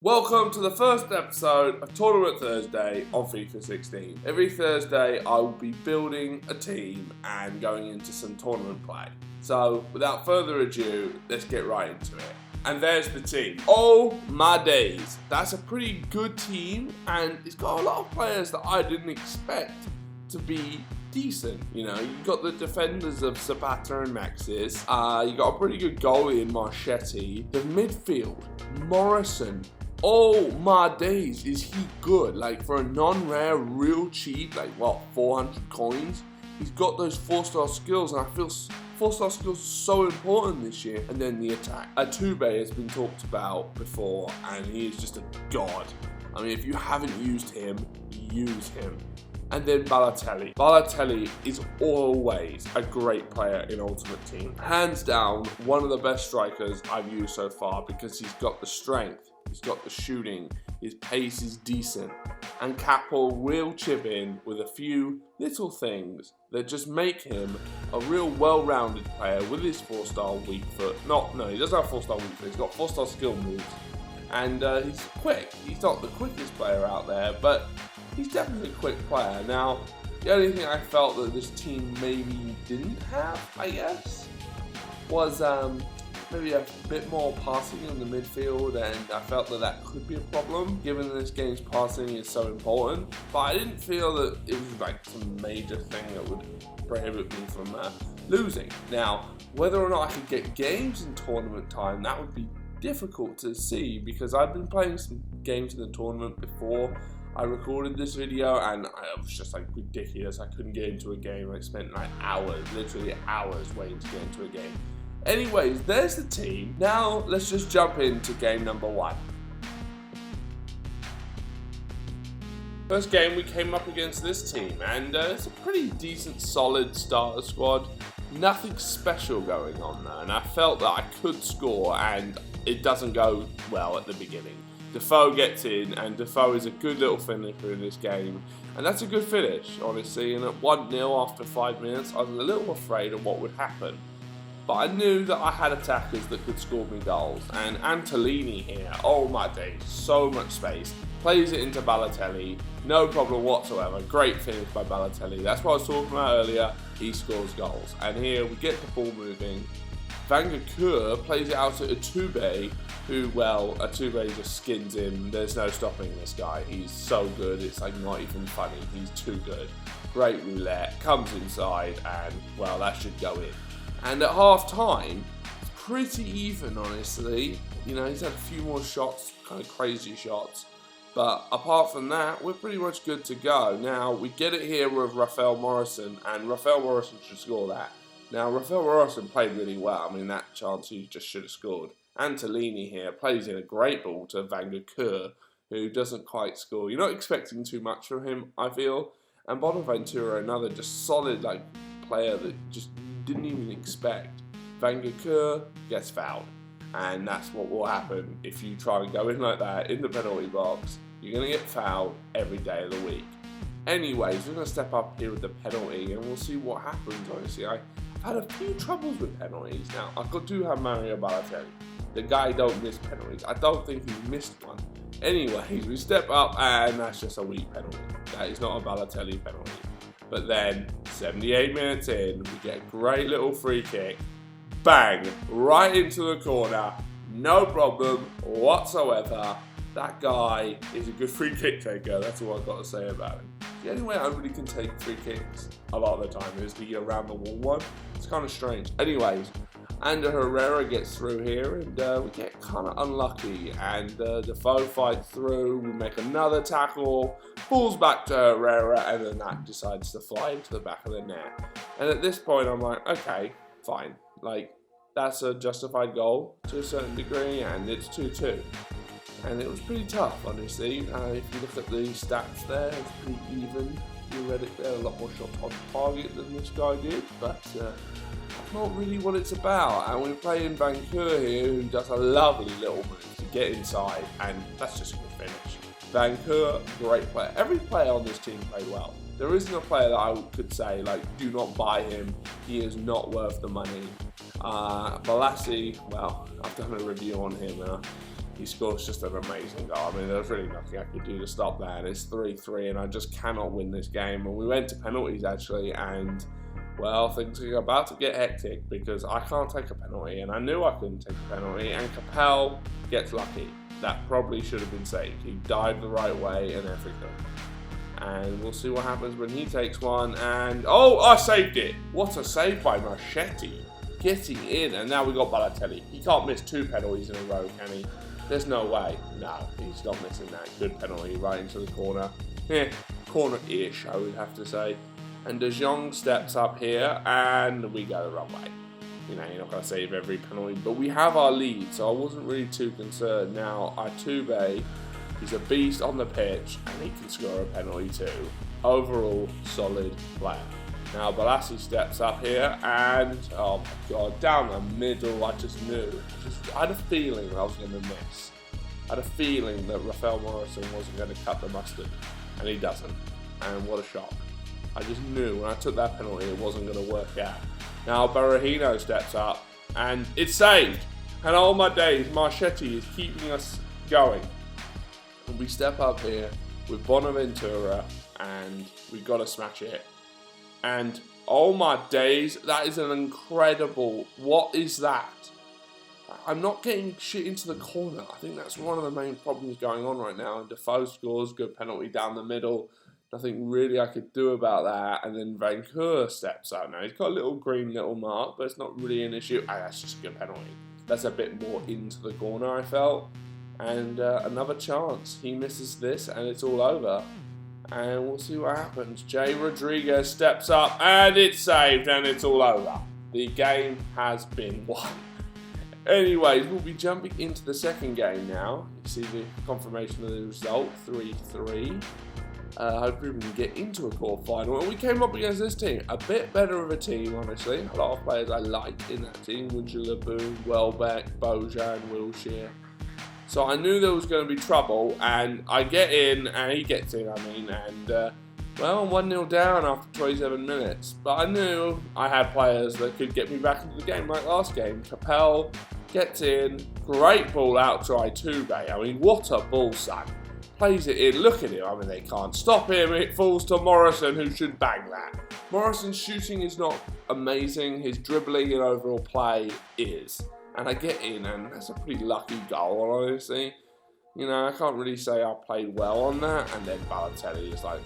Welcome to the first episode of Tournament Thursday on FIFA 16. Every Thursday I will be building a team and going into some tournament play. So without further ado, let's get right into it. And there's the team. Oh my days, that's a pretty good team and it's got a lot of players that I didn't expect to be decent. You know, you got the defenders of Zapata and Maxis. You got a pretty good goalie in Marchetti. The midfield, Morrison. Oh my days, is he good? Like for a non-rare, real cheap, like what, 400 coins? He's got those 4-star skills and I feel 4-star skills are so important this year. And then the attack. Atube has been talked about before and he is just a god. I mean, if you haven't used him, use him. And then Balotelli. Balotelli is always a great player in Ultimate Team. Hands down, one of the best strikers I've used so far because he's got the strength, he's got the shooting, his pace is decent. And Capel will chip in with a few little things that just make him a real well-rounded player with his 4-star weak foot. No, he doesn't have 4-star weak foot, he's got 4-star skill moves. And he's quick. He's not the quickest player out there, but he's definitely a quick player. Now, the only thing I felt that this team maybe didn't have, I guess, was maybe a bit more passing in the midfield, and I felt that could be a problem, given that this game's passing is so important. But I didn't feel that it was like some major thing that would prohibit me from losing. Now, whether or not I could get games in tournament time, that would be difficult to see, because I've been playing some games in the tournament before I recorded this video and it was just like ridiculous. I couldn't get into a game. I spent like hours, literally hours waiting to get into a game. Anyways, there's the team. Now let's just jump into game number 1. First game we came up against this team and it's a pretty decent solid starter squad. Nothing special going on there, and I felt that I could score and it doesn't go well at the beginning. Defoe gets in, and Defoe is a good little finisher in this game, and that's a good finish, honestly. And at 1-0 after 5 minutes, I was a little afraid of what would happen. But I knew that I had attackers that could score me goals, and Antolini here, oh my days, so much space. Plays it into Balotelli, no problem whatsoever. Great finish by Balotelli. That's what I was talking about earlier. He scores goals. And here we get the ball moving. Van Gakur plays it out to Atube, who, well, Atube just skins him. There's no stopping this guy. He's so good, it's like not even funny. He's too good. Great roulette, comes inside, and, well, that should go in. And at half time, it's pretty even, honestly. You know, he's had a few more shots, kind of crazy shots. But apart from that, we're pretty much good to go. Now, we get it here with Rafael Morrison, and Rafael Morrison should score that. Now, Rafael Morrison played really well. I mean, that chance he just should have scored. Antolini here plays in a great ball to Van Gakur, who doesn't quite score. You're not expecting too much from him, I feel. And Bonaventura, another just solid like player that just didn't even expect. Van Gakur gets fouled. And that's what will happen if you try and go in like that in the penalty box. You're going to get fouled every day of the week. Anyways, we're going to step up here with the penalty and we'll see what happens, honestly. I've had a few troubles with penalties. Now, I do have Mario Balotelli. The guy don't miss penalties. I don't think he missed one. Anyways, we step up and that's just a weak penalty. That is not a Balotelli penalty. But then, 78 minutes in, we get a great little free kick. Bang! Right into the corner. No problem whatsoever. That guy is a good free kick taker. That's all I've got to say about him. The only way I really can take free kicks a lot of the time is the around the wall one. It's kind of strange. Anyways, Ander Herrera gets through here and we get kind of unlucky. And Defoe fights through. We make another tackle. Pulls back to Herrera and then that decides to fly into the back of the net. And at this point I'm like, okay, fine. Like, that's a justified goal to a certain degree, and it's 2-2. And it was pretty tough, honestly. If you look at the stats there, it's pretty even. Theoretically, a lot more shots on target than this guy did, but that's not really what it's about. And we're playing Vancouver here, who does a lovely little move to get inside, and that's just a good finish. Vancouver, great player. Every player on this team played well. There isn't a player that I could say, like, do not buy him. He is not worth the money. Balassi, well, I've done a review on him. he scores just an amazing goal. I mean, there's really nothing I could do to stop that. It's 3-3, and I just cannot win this game. And we went to penalties, actually, and, well, things are about to get hectic because I can't take a penalty, and I knew I couldn't take a penalty, and Capel gets lucky. That probably should have been saved. He dived the right way and everything. And we'll see what happens when he takes one, and, oh, I saved it! What a save by Machete. Getting in, and now we got Balotelli. He can't miss 2 penalties in a row, can he? There's no way. No, he's not missing that. Good penalty right into the corner. Corner-ish, I would have to say. And De Jong steps up here, and we go the wrong way. You know, you're not going to save every penalty, but we have our lead, so I wasn't really too concerned. Now, Itube, he's a beast on the pitch, and he can score a penalty too. Overall, solid player. Now, Balassi steps up here, and, oh my god, down the middle, I just knew. I had a feeling I was going to miss. I had a feeling that Rafael Morrison wasn't going to cut the mustard, and he doesn't. And what a shock. I just knew when I took that penalty it wasn't going to work out. Now, Berahino steps up, and it's saved. And all my days, Machete is keeping us going. And we step up here with Bonaventura, and we've got to smash it. And oh my days, that is an incredible, what is that? I'm not getting shit into the corner. I think that's one of the main problems going on right now. And Defoe scores, good penalty down the middle. Nothing really I could do about that. And then Vancouver steps out now. He's got a little green little mark, but it's not really an issue. That's just a good penalty. That's a bit more into the corner, I felt. And another chance. He misses this and it's all over. And we'll see what happens. Jay Rodriguez steps up and it's saved and it's all over. The game has been won. Anyways, we'll be jumping into the second game now. You see the confirmation of the result, 3-3. Hopefully we can get into a quarterfinal. And we came up against this team. A bit better of a team, honestly. A lot of players I like in that team. Winchell, Boone, Welbeck, Bojan, Wilshere. So I knew there was going to be trouble, and I get in, and he gets in, and, well, 1-0 down after 27 minutes. But I knew I had players that could get me back into the game like last game. Capel gets in, great ball out to Itube. I mean, what a ball, son. Plays it in, look at him, I mean, they can't stop him. It falls to Morrison, who should bang that. Morrison's shooting is not amazing, his dribbling and overall play is. And I get in, and that's a pretty lucky goal, honestly. You know, I can't really say I played well on that. And then Balotelli is like,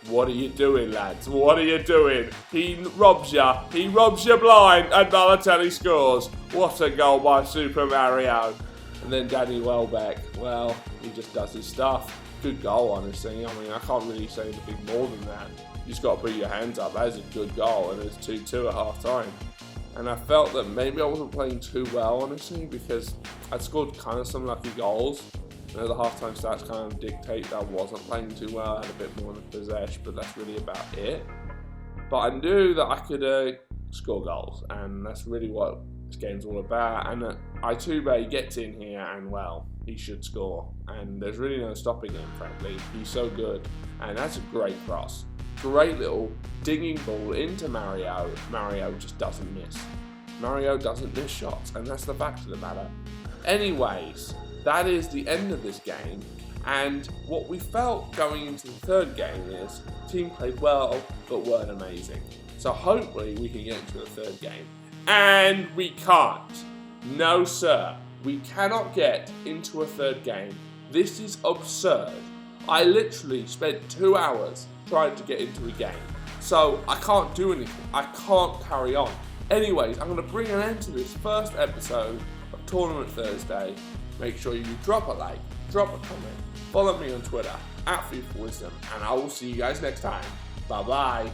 what are you doing, lads? What are you doing? He robs you blind, and Balotelli scores. What a goal by Super Mario. And then Danny Welbeck, well, he just does his stuff. Good goal, honestly. I mean, I can't really say anything more than that. You just got to put your hands up. That is a good goal, and it's 2-2 at half-time. And I felt that maybe I wasn't playing too well, honestly, because I'd scored kind of some lucky goals. You know, the halftime stats kind of dictate that I wasn't playing too well. I had a bit more in the possession, but that's really about it. But I knew that I could score goals, and that's really what this game's all about. And Itube gets in here, and well, he should score. And there's really no stopping him, frankly. He's so good, and that's a great cross. Great little dinging ball into Mario. Mario just doesn't miss. Mario doesn't miss shots, and that's the fact of the matter. Anyways, that is the end of this game, and what we felt going into the third game is the team played well, but weren't amazing. So hopefully we can get into the third game. And we can't. No, sir. We cannot get into a third game. This is absurd. I literally spent 2 hours trying to get into a game. So I can't do anything. I can't carry on. Anyways, I'm going to bring an end to this first episode of Tournament Thursday. Make sure you drop a like, drop a comment, follow me on Twitter @FifaWisdom, and I will see you guys next time. Bye bye.